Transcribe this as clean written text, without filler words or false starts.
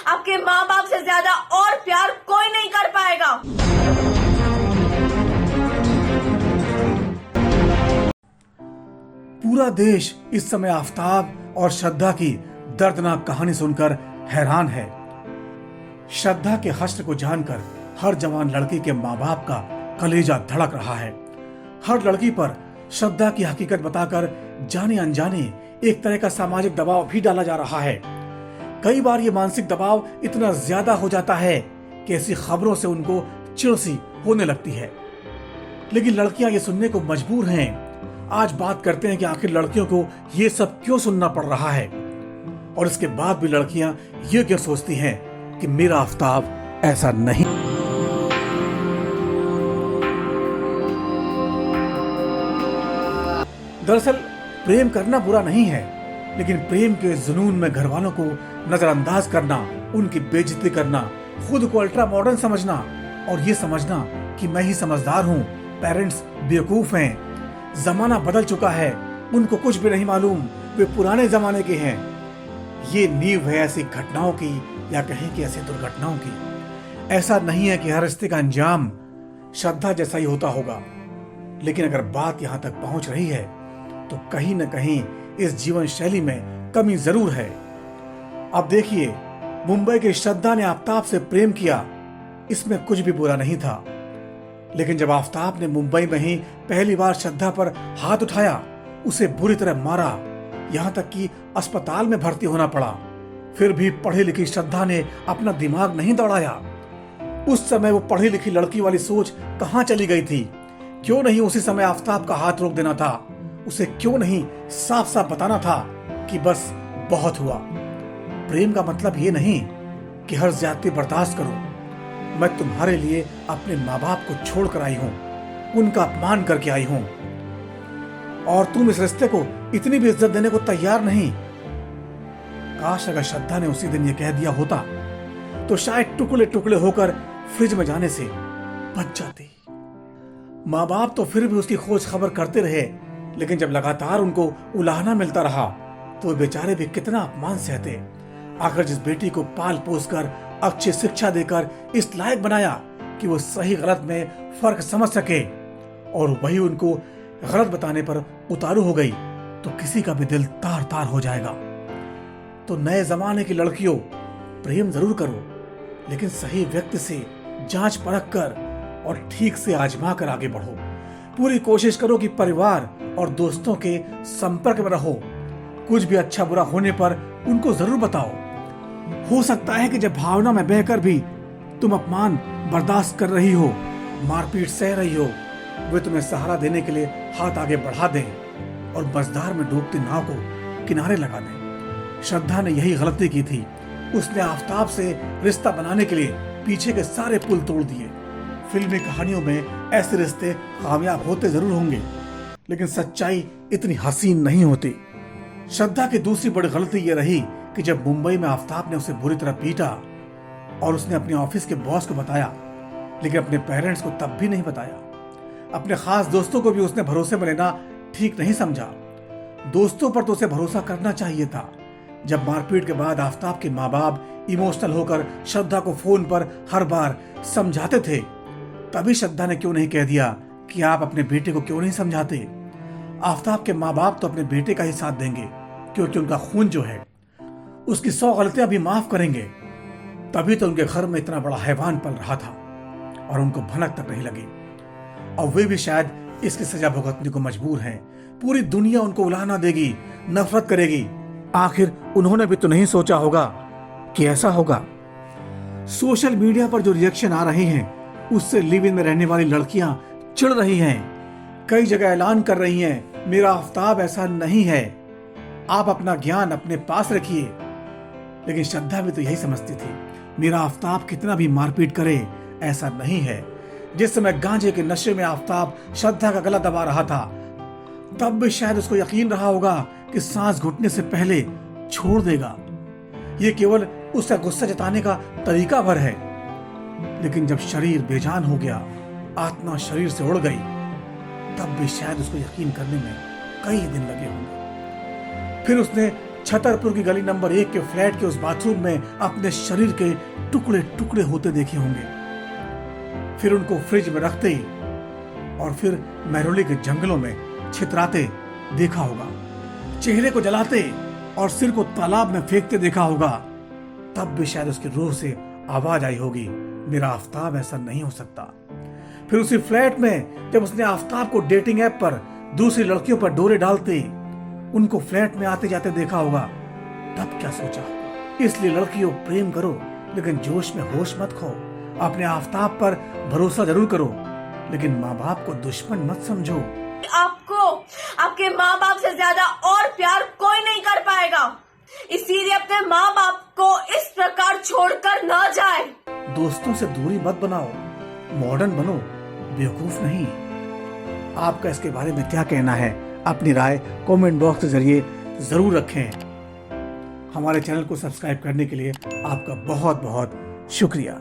आपके माँ बाप से ज्यादा और प्यार कोई नहीं कर पाएगा। पूरा देश इस समय आफताब और श्रद्धा की दर्दनाक कहानी सुनकर हैरान है। श्रद्धा के हश्र को जानकर हर जवान लड़की के माँ बाप का कलेजा धड़क रहा है। हर लड़की पर श्रद्धा की हकीकत बताकर जाने अनजाने एक तरह का सामाजिक दबाव भी डाला जा रहा है। कई बार ये मानसिक दबाव इतना ज्यादा हो जाता है कि ऐसी खबरों से उनको चिढ़ सी होने लगती है, लेकिन लड़कियां ये सुनने को मजबूर हैं। आज बात करते हैं कि आखिर लड़कियों को ये सब क्यों सुनना पड़ रहा है, और इसके बाद भी लड़कियां ये क्यों सोचती हैं कि मेरा आफताब ऐसा नहीं। दरअसल प्रेम करना बुरा नहीं है, लेकिन प्रेम के जुनून में घर वालों को नजरअंदाज करना, उनकी बेइज्जती करना, खुद को अल्ट्रा मॉडर्न समझना और ये समझना कि मैं ही समझदार हूँ, पेरेंट्स बेवकूफ हैं, जमाना बदल चुका है, उनको कुछ भी नहीं मालूम, वे पुराने जमाने के हैं। ये नींव है ऐसी घटनाओं की, या कहें कि ऐसी दुर्घटनाओं की। ऐसा नहीं है कि हर रिश्ते का अंजाम श्रद्धा जैसा ही होता होगा, लेकिन अगर बात यहाँ तक पहुंच रही है तो कहीं न कहीं इस जीवन शैली में कमी जरूर है। अब देखिए, मुंबई की श्रद्धा ने आफताब से प्रेम किया, इसमें कुछ भी बुरा नहीं था, लेकिन जब आफताब ने मुंबई में ही पहली बार श्रद्धा पर हाथ उठाया, उसे बुरी तरह मारा, यहां तक कि अस्पताल में भर्ती होना पड़ा, फिर भी पढ़ी लिखी श्रद्धा ने अपना दिमाग नहीं दौड़ाया। उस समय वो पढ़ी लिखी लड़की वाली सोच कहां चली गई थी? क्यों नहीं उसी समय आफताब का हाथ रोक देना था? उसे क्यों नहीं साफ साफ बताना था कि बस बहुत हुआ? प्रेम का मतलब ये नहीं कि हर ज्यादती बर्दाश्त करो। मैं तुम्हारे लिए अपने माँ बाप को छोड़ कर आई हूँ, उनका अपमान करके आई हूँ, और तुम इस रिश्ते को इतनी भी इज्जत देने को तैयार नहीं। काश अगर श्रद्धा ने उसी दिन ये कह दिया होता तो शायद टुकड़े टुकड़े होकर फ्रिज में जाने से बच जाती। माँ बाप तो फिर भी उसकी खोज खबर करते रहे, लेकिन जब लगातार उनको उलाहना मिलता रहा तो बेचारे भी कितना अपमान सहते। आखिर जिस बेटी को पाल पोस कर अच्छी शिक्षा देकर इस लायक बनाया कि वो सही गलत में फर्क समझ सके, और वही उनको गलत बताने पर उतारू हो गई, तो किसी का भी दिल तार तार हो जाएगा। तो नए जमाने की लड़कियों, प्रेम जरूर करो, लेकिन सही व्यक्ति से जांच परख कर और ठीक से आजमा कर आगे बढ़ो। पूरी कोशिश करो कि परिवार और दोस्तों के संपर्क में रहो। कुछ भी अच्छा बुरा होने पर उनको जरूर बताओ। हो सकता है कि जब भावना में बहकर भी तुम अपमान बर्दाश्त कर रही हो, मारपीट सह रही हो, वे तुम्हें सहारा देने के लिए हाथ आगे बढ़ा दें और मझधार में डूबती नाव को किनारे लगा दें। श्रद्धा ने यही गलती की थी। उसने आफताब से रिश्ता बनाने के लिए पीछे के सारे पुल तोड़ दिए। फिल्मी कहानियों में ऐसे रिश्ते कामयाब होते जरूर होंगे, लेकिन सच्चाई इतनी हसीन नहीं होती। श्रद्धा की दूसरी बड़ी गलती यह रही कि जब मुंबई में आफताब ने उसे बुरी तरह पीटा और उसने अपने ऑफिस के बॉस को बताया, लेकिन अपने पेरेंट्स को तब भी नहीं बताया। अपने खास दोस्तों को भी उसने भरोसे में लेना ठीक नहीं समझा। दोस्तों पर तो उसे भरोसा करना चाहिए था। जब मारपीट के बाद आफताब के माँ बाप इमोशनल होकर श्रद्धा को फोन पर हर बार समझाते थे, तभी श्रद्धा ने क्यों नहीं कह दिया कि आप अपने बेटे को क्यों नहीं समझाते? आफताब के माँ बाप तो अपने बेटे का ही साथ देंगे, क्योंकि उनका खून जो है उसकी 100 गलतियां भी माफ करेंगे। तभी तो उनके घर में इतना बड़ा हैवान पल रहा था और उनको भनक तक नहीं लगी, और वे भी शायद इसकी सजा भुगतने को मजबूर हैं। पूरी दुनिया उनको उलाहना देगी, नफरत करेगी। आखिर उन्होंने भी तो नहीं सोचा होगा कि ऐसा होगा। सोशल मीडिया पर जो रिएक्शन आ रहे हैं उससे लिव इन में रहने वाली लड़कियां चिढ़ रही हैं। कई जगह ऐलान कर रही हैं, मेरा आफताब ऐसा नहीं है, आप अपना ज्ञान अपने पास रखिए। लेकिन श्रद्धा भी तो यही समझती थी, मेरा आफताब कितना भी मारपीट करे ऐसा नहीं है। जिस समय गांजे के नशे में आफताब श्रद्धा का गला दबा रहा था, तब भी शायद उसको यकीन रहा होगा कि सांस घुटने से पहले छोड़ देगा। ये केवल उसका गुस्सा जताने का तरीका भर है। लेकिन जब शरीर बेजान हो गया, आत्मा शरीर से उड़ गई, तब भी शायद उसको यकीन करने में कई दिन लगे होंगे। फिर उसने छतरपुर की गली नंबर 1 के फ्लैट के उस बाथरूम में अपने शरीर के टुकड़े टुकड़े होते देखे होंगे। फिर उनको फ्रिज में रखते और फिर महरौली के जंगलों में छितराते देखा होगा। चेहरे को जलाते और सिर को तालाब में फेंकते देखा होगा। तब भी शायद उसकी रूह से आवाज आई होगी, मेरा आफ्ताब ऐसा नहीं हो सकता। फिर उसी फ्लैट में जब उसने आफ्ताब को डेटिंग ऐप पर दूसरी लड़कियों पर डोरे डालते, उनको फ्लैट में आते जाते देखा होगा। तब क्या सोचा होगा? इसलिए लड़कियों, प्रेम करो लेकिन जोश में होश मत खो। अपने आफ्ताब पर भरोसा जरूर करो लेकिन माँ बाप को दुश्मन मत समझो। आपको आपके माँ बाप से ज्यादा और प्यार कोई नहीं कर पाएगा, इसीलिए अपने माँ बाप को इस प्रकार छोड़कर न जाए। दोस्तों से दूरी मत बनाओ, मॉडर्न बनो, बेवकूफ नहीं। आपका इसके बारे में क्या कहना है? अपनी राय कमेंट बॉक्स के जरिए जरूर रखें। हमारे चैनल को सब्सक्राइब करने के लिए आपका बहुत बहुत शुक्रिया।